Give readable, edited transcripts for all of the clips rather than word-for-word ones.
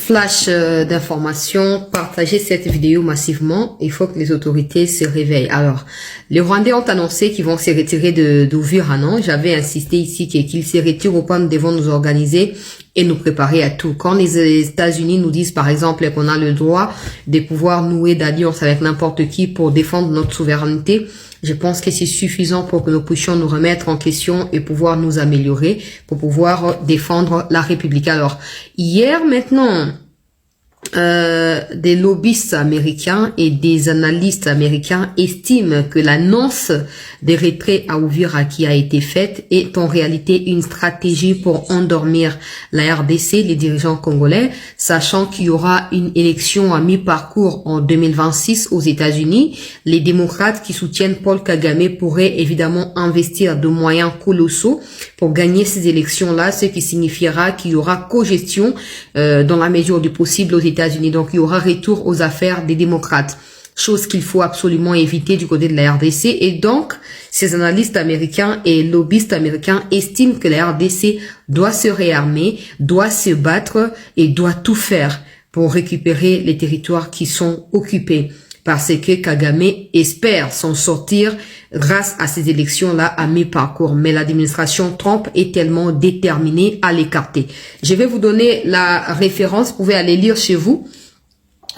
flash d'informations, partagez cette vidéo massivement. Il faut que les autorités se réveillent. Alors, les Rwandais ont annoncé qu'ils vont se retirer d'Uvira, non? J'avais insisté ici qu'ils se retirent ou pas, nous devons nous organiser et nous préparer à tout. Quand les États-Unis nous disent par exemple qu'on a le droit de pouvoir nouer d'alliance avec n'importe qui pour défendre notre souveraineté, je pense que c'est suffisant pour que nous puissions nous remettre en question et pouvoir nous améliorer pour pouvoir défendre la République. Alors, hier maintenant, des lobbyistes américains et des analystes américains estiment que l'annonce des retraits à Uvira qui a été faite est en réalité une stratégie pour endormir la RDC, les dirigeants congolais, sachant qu'il y aura une élection à mi-parcours en 2026 aux États-Unis. Les démocrates qui soutiennent Paul Kagame pourraient évidemment investir de moyens colossaux pour gagner ces élections-là, ce qui signifiera qu'il y aura cogestion dans la mesure du possible aux États-Unis. Donc, il y aura retour aux affaires des démocrates, chose qu'il faut absolument éviter du côté de la RDC. Et donc, ces analystes américains et lobbyistes américains estiment que la RDC doit se réarmer, doit se battre et doit tout faire pour récupérer les territoires qui sont occupés. Parce que Kagame espère s'en sortir grâce à ces élections-là à mi-parcours. Mais l'administration Trump est tellement déterminée à l'écarter. Je vais vous donner la référence. Vous pouvez aller lire chez vous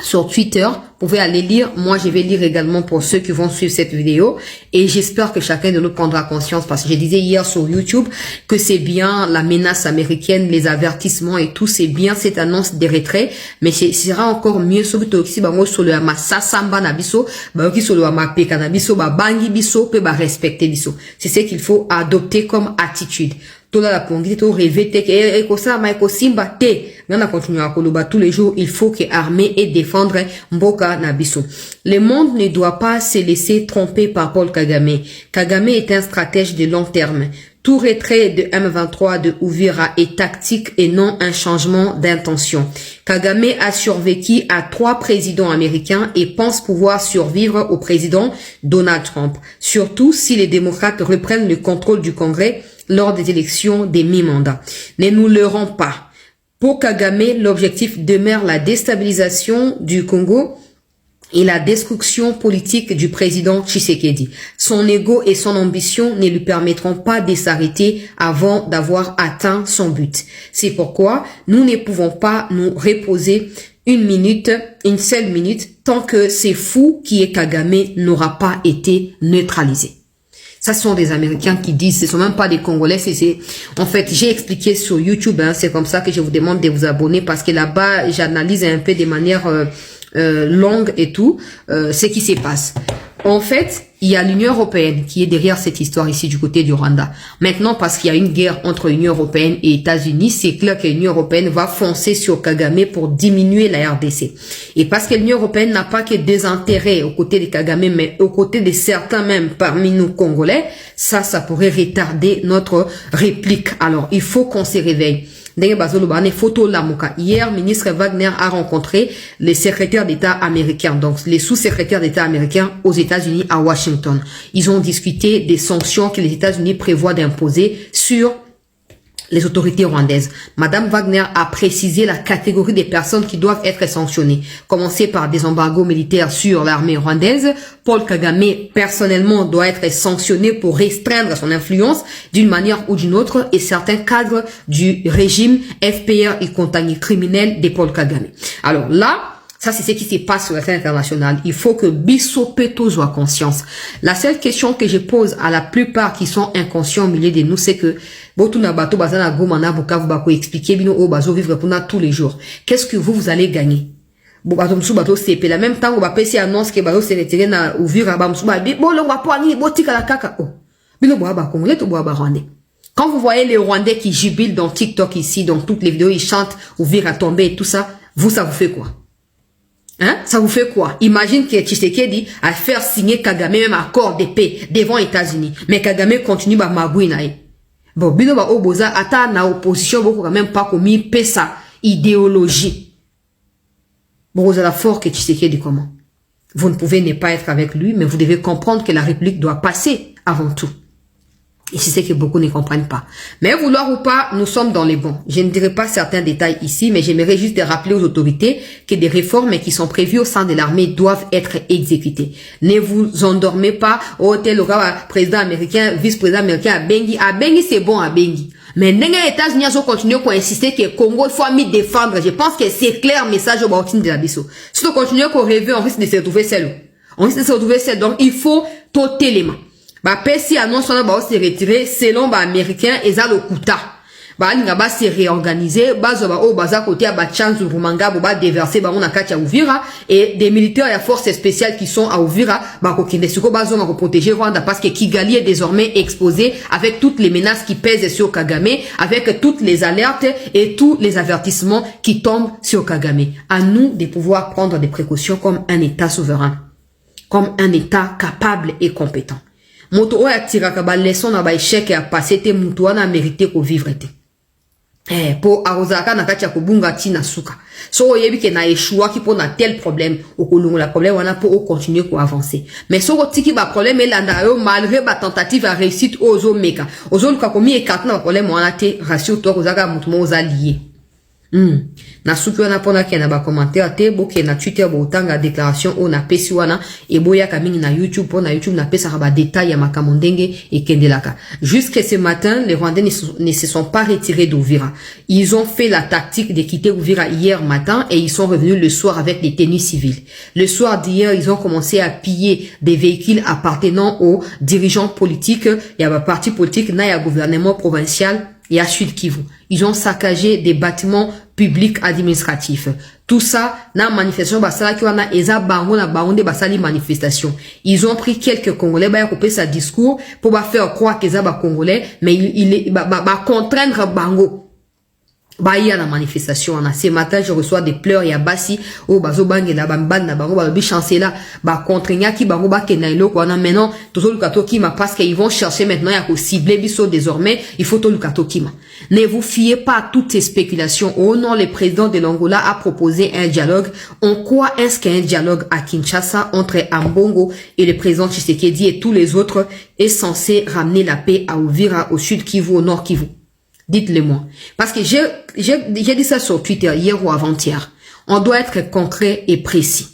sur Twitter. Vous pouvez aller lire. Moi, je vais lire également pour ceux qui vont suivre cette vidéo. Et j'espère que chacun de nous prendra conscience, parce que je disais hier sur YouTube que c'est bien la menace américaine, les avertissements et tout, c'est bien cette annonce des retraits. Mais ce sera encore mieux sur le amasa samba na biso, sur le amapeka na biso, bangi biso, pe respecter biso. C'est ce qu'il faut adopter comme attitude. Tout la pongi, tout rêver, simba te. On a continué à koloba tous les jours. Il faut que armer et défendre Mboka Nabiso. Le monde ne doit pas se laisser tromper par Paul Kagame. Kagame est un stratège de long terme. Tout retrait de M23 de Uvira est tactique et non un changement d'intention. Kagame a survécu à 3 présidents américains et pense pouvoir survivre au président Donald Trump. Surtout si les démocrates reprennent le contrôle du Congrès lors des élections des mi-mandats. Ne nous leurrons pas. Pour Kagame, l'objectif demeure la déstabilisation du Congo et la destruction politique du président Tshisekedi. Son ego et son ambition ne lui permettront pas de s'arrêter avant d'avoir atteint son but. C'est pourquoi nous ne pouvons pas nous reposer une seule minute, tant que ce fou qui est Kagame n'aura pas été neutralisé. Ça sont des Américains qui disent, ce sont même pas des Congolais, en fait, j'ai expliqué sur YouTube, hein, c'est comme ça que je vous demande de vous abonner, parce que là-bas, j'analyse un peu de manière longue et tout, ce qui se passe. En fait, il y a l'Union européenne qui est derrière cette histoire ici du côté du Rwanda. Maintenant, parce qu'il y a une guerre entre l'Union européenne et les États-Unis, c'est clair que l'Union européenne va foncer sur Kagame pour diminuer la RDC. Et parce que l'Union européenne n'a pas que des intérêts aux côtés de Kagame, mais aux côtés de certains même parmi nous Congolais, ça pourrait retarder notre réplique. Alors, il faut qu'on se réveille. Hier, ministre Wagner a rencontré les secrétaires d'État américains, donc les sous-secrétaires d'État américains aux États-Unis à Washington. Ils ont discuté des sanctions que les États-Unis prévoient d'imposer sur les autorités rwandaises. Madame Wagner a précisé la catégorie des personnes qui doivent être sanctionnées. Commencer par des embargos militaires sur l'armée rwandaise. Paul Kagame, personnellement, doit être sanctionné pour restreindre son influence d'une manière ou d'une autre, et certains cadres du régime FPR et compagnie criminelle de Paul Kagame. Alors là, ça, c'est ce qui se passe sur la scène internationale. Il faut que Bisso Peto soit conscience. La seule question que je pose à la plupart qui sont inconscients au milieu de nous, c'est que expliquer vivre pour tous les jours. Qu'est-ce que vous allez gagner? La même temps, on va passer annonce que c'est retiré na Uvira quand vous voyez les Rwandais qui jubilent dans TikTok ici, dans toutes les vidéos, ils chantent Uvira tomber et tout ça, ça vous fait quoi? Hein? Ça vous fait quoi? Imagine que Tshisekedi a fait signer Kagame même accord de paix devant les États-Unis. Mais Kagame continue à magouiner. Bon, bino ba oboza ata na opposition beaucoup quand même pas commis pesa idéologie. Bon, vous avez fort que Tshisekedi comment? Vous ne pouvez ne pas être avec lui, mais vous devez comprendre que la République doit passer avant tout. Et c'est ce que beaucoup ne comprennent pas. Mais vouloir ou pas, nous sommes dans les bons. Je ne dirai pas certains détails ici, mais j'aimerais juste rappeler aux autorités que des réformes qui sont prévues au sein de l'armée doivent être exécutées. Ne vous endormez pas, oh, tel président américain, vice-président américain à Bengi. À Bengi, c'est bon à Bengi. Mais les États-Unis ont continué à insister que le Congo, il faut défendre. Je pense que c'est clair message au Bautine de la Bissau. Si on continue à rêver, on risque de se retrouver seul. On risque de se retrouver seul. Donc, il faut totalement. Bah, si annonce on va se retirer, selon bah, américain, et ça le kuta. Bah, il va se réorganiser, bah, baza côté à bah, chance Rumanga, bah, déverser, bah, on a katia Ouvira, et des militaires et forces spéciales qui sont à Ouvira, bah, kokinde suko, bah, on va protéger Rwanda, parce que Kigali est désormais exposé avec toutes les menaces qui pèsent sur Kagame, avec toutes les alertes et tous les avertissements qui tombent sur Kagame. À nous de pouvoir prendre des précautions comme un État souverain, comme un État capable et compétent. Moto oya tiraka ba leçon na ba échec ya passé te mutu wana mérité ko vivre te. Po arozaka na kati ya kobunga tina suka. So oyebi ke na échoua ki po na tel problème o kolungu la problème wana po o continuer ko avancer. Mais so tiki ba problème elanda yo malgré ba tentative à réussite ozo meka. Ozo luka komi ekata na problème wana te ratio to kozaka mutu mo oza lié. Na suki wana pona ke na ba commentaire te bo ke na Twitter bo tanga déclaration o na pesi wana e boya kamingi na YouTube pona YouTube na pesa ba détail ya makamondenge et kendelaka. Jusqu'à ce matin, les Rwandais ne se sont pas retirés d'Ouvira. Ils ont fait la tactique de quitter Ouvira hier matin et ils sont revenus le soir avec des tenues civiles. Le soir d'hier, ils ont commencé à piller des véhicules appartenant aux dirigeants politiques, il y a un parti politique, na ya gouvernement provincial et à Sud Kivu. Ils ont saccagé des bâtiments publics administratifs. Tout ça, na manifestation, basala ki wana eza bango na baonde basali manifestation. Ils ont pris quelques Congolais, ba coupé sa discours pour ba faire croire qu'ils sont Congolais, mais il contraindre bango. Bah, il y a la manifestation. Ce matin, je reçois des pleurs et à Bassi, oh, bazo bangue la bamban, na bango, ba chancela, ba contraigna qui bango ba kenailo, quoi, na maintenant, tout le kato kima, parce qu'ils vont chercher maintenant, il y a qu'au cibler biso désormais, il faut tout le kato kima. Ne vous fiez pas à toutes ces spéculations. Oh non, le président de l'Angola a proposé un dialogue. En quoi est-ce qu'un dialogue à Kinshasa entre Ambongo et le président Tshisekedi et tous les autres est censé ramener la paix à Uvira, au sud Kivu, au nord Kivu? Dites-le-moi. Parce que j'ai dit ça sur Twitter hier ou avant-hier. On doit être concret et précis.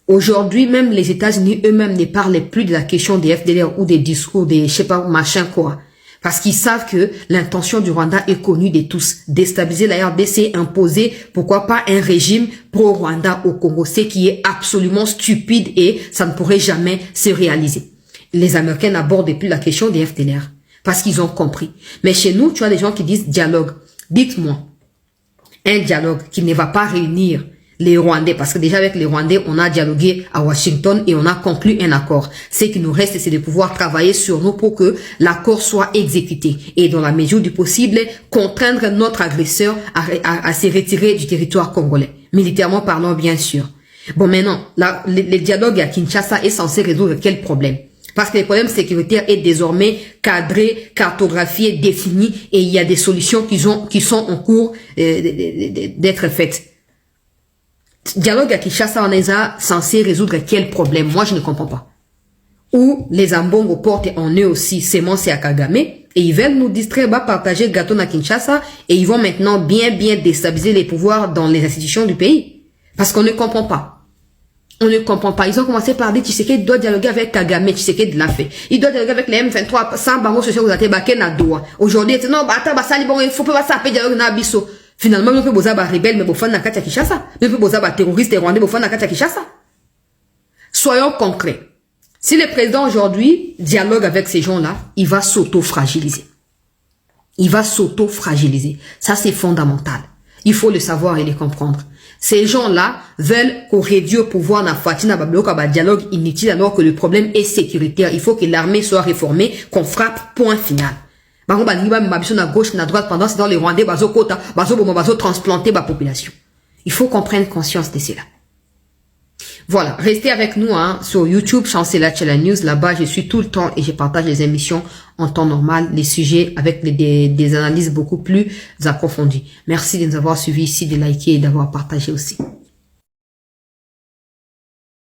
Aujourd'hui, même les États-Unis eux-mêmes ne parlent plus de la question des FDLR ou des discours des, je sais pas, machin quoi. Parce qu'ils savent que l'intention du Rwanda est connue de tous. Déstabiliser la RDC, imposer, pourquoi pas, un régime pro-Rwanda au Congo. Ce qui est absolument stupide et ça ne pourrait jamais se réaliser. Les Américains n'abordent plus la question des FDLR. Parce qu'ils ont compris. Mais chez nous, tu as des gens qui disent dialogue. Dites-moi, un dialogue qui ne va pas réunir les Rwandais, parce que déjà avec les Rwandais, on a dialogué à Washington et on a conclu un accord. Ce qui nous reste, c'est de pouvoir travailler sur nous pour que l'accord soit exécuté. Et dans la mesure du possible, contraindre notre agresseur à se retirer du territoire congolais. Militairement parlant, bien sûr. Bon, maintenant, le dialogue à Kinshasa est censé résoudre quel problème? Parce que le problème sécuritaire est désormais cadré, cartographié, défini et il y a des solutions qui sont en cours d'être faites. Dialogue à Kinshasa, on est censé résoudre quel problème? Moi, je ne comprends pas. Ou les Ambongo portent en eux aussi sémence à Kagame et ils veulent nous distraire, partager le gâteau à Kinshasa et ils vont maintenant bien déstabiliser les pouvoirs dans les institutions du pays. Parce qu'on ne comprend pas. On ne comprend pas. Ils ont commencé par dire Tshisekedi doit dialoguer avec Kagame, Tshisekedi l'a fait. Il doit dialoguer avec les M23 sans bango social vous avez baké na doa. Aujourd'hui, non, attends, basali bon, il faut pas ça dialogue na biso. Finalement, nous peut boza ba rebelle mais bofan na kati ya Kinshasa. Nous peut boza ba terroriste rwandais bofan na kati ya Kinshasa. Soyons concrets. Si le président aujourd'hui dialogue avec ces gens-là, il va s'auto-fragiliser. Il va s'auto-fragiliser. Ça, c'est fondamental. Il faut le savoir et le comprendre. Ces gens-là veulent qu'on réduise au pouvoir na fatina babloka ba dialogue inutile alors que le problème est sécuritaire. Il faut que l'armée soit réformée, qu'on frappe, point final. Bango ba liba mabiso na gauche na droite pendant ce temps les Rwandais bazo kota, bazo transplanter ba population. Il faut qu'on prenne conscience de cela. Voilà, restez avec nous sur YouTube, Chancela Tchela News. Là-bas, je suis tout le temps et je partage les émissions en temps normal, les sujets avec des analyses beaucoup plus approfondies. Merci de nous avoir suivis ici, de liker et d'avoir partagé aussi.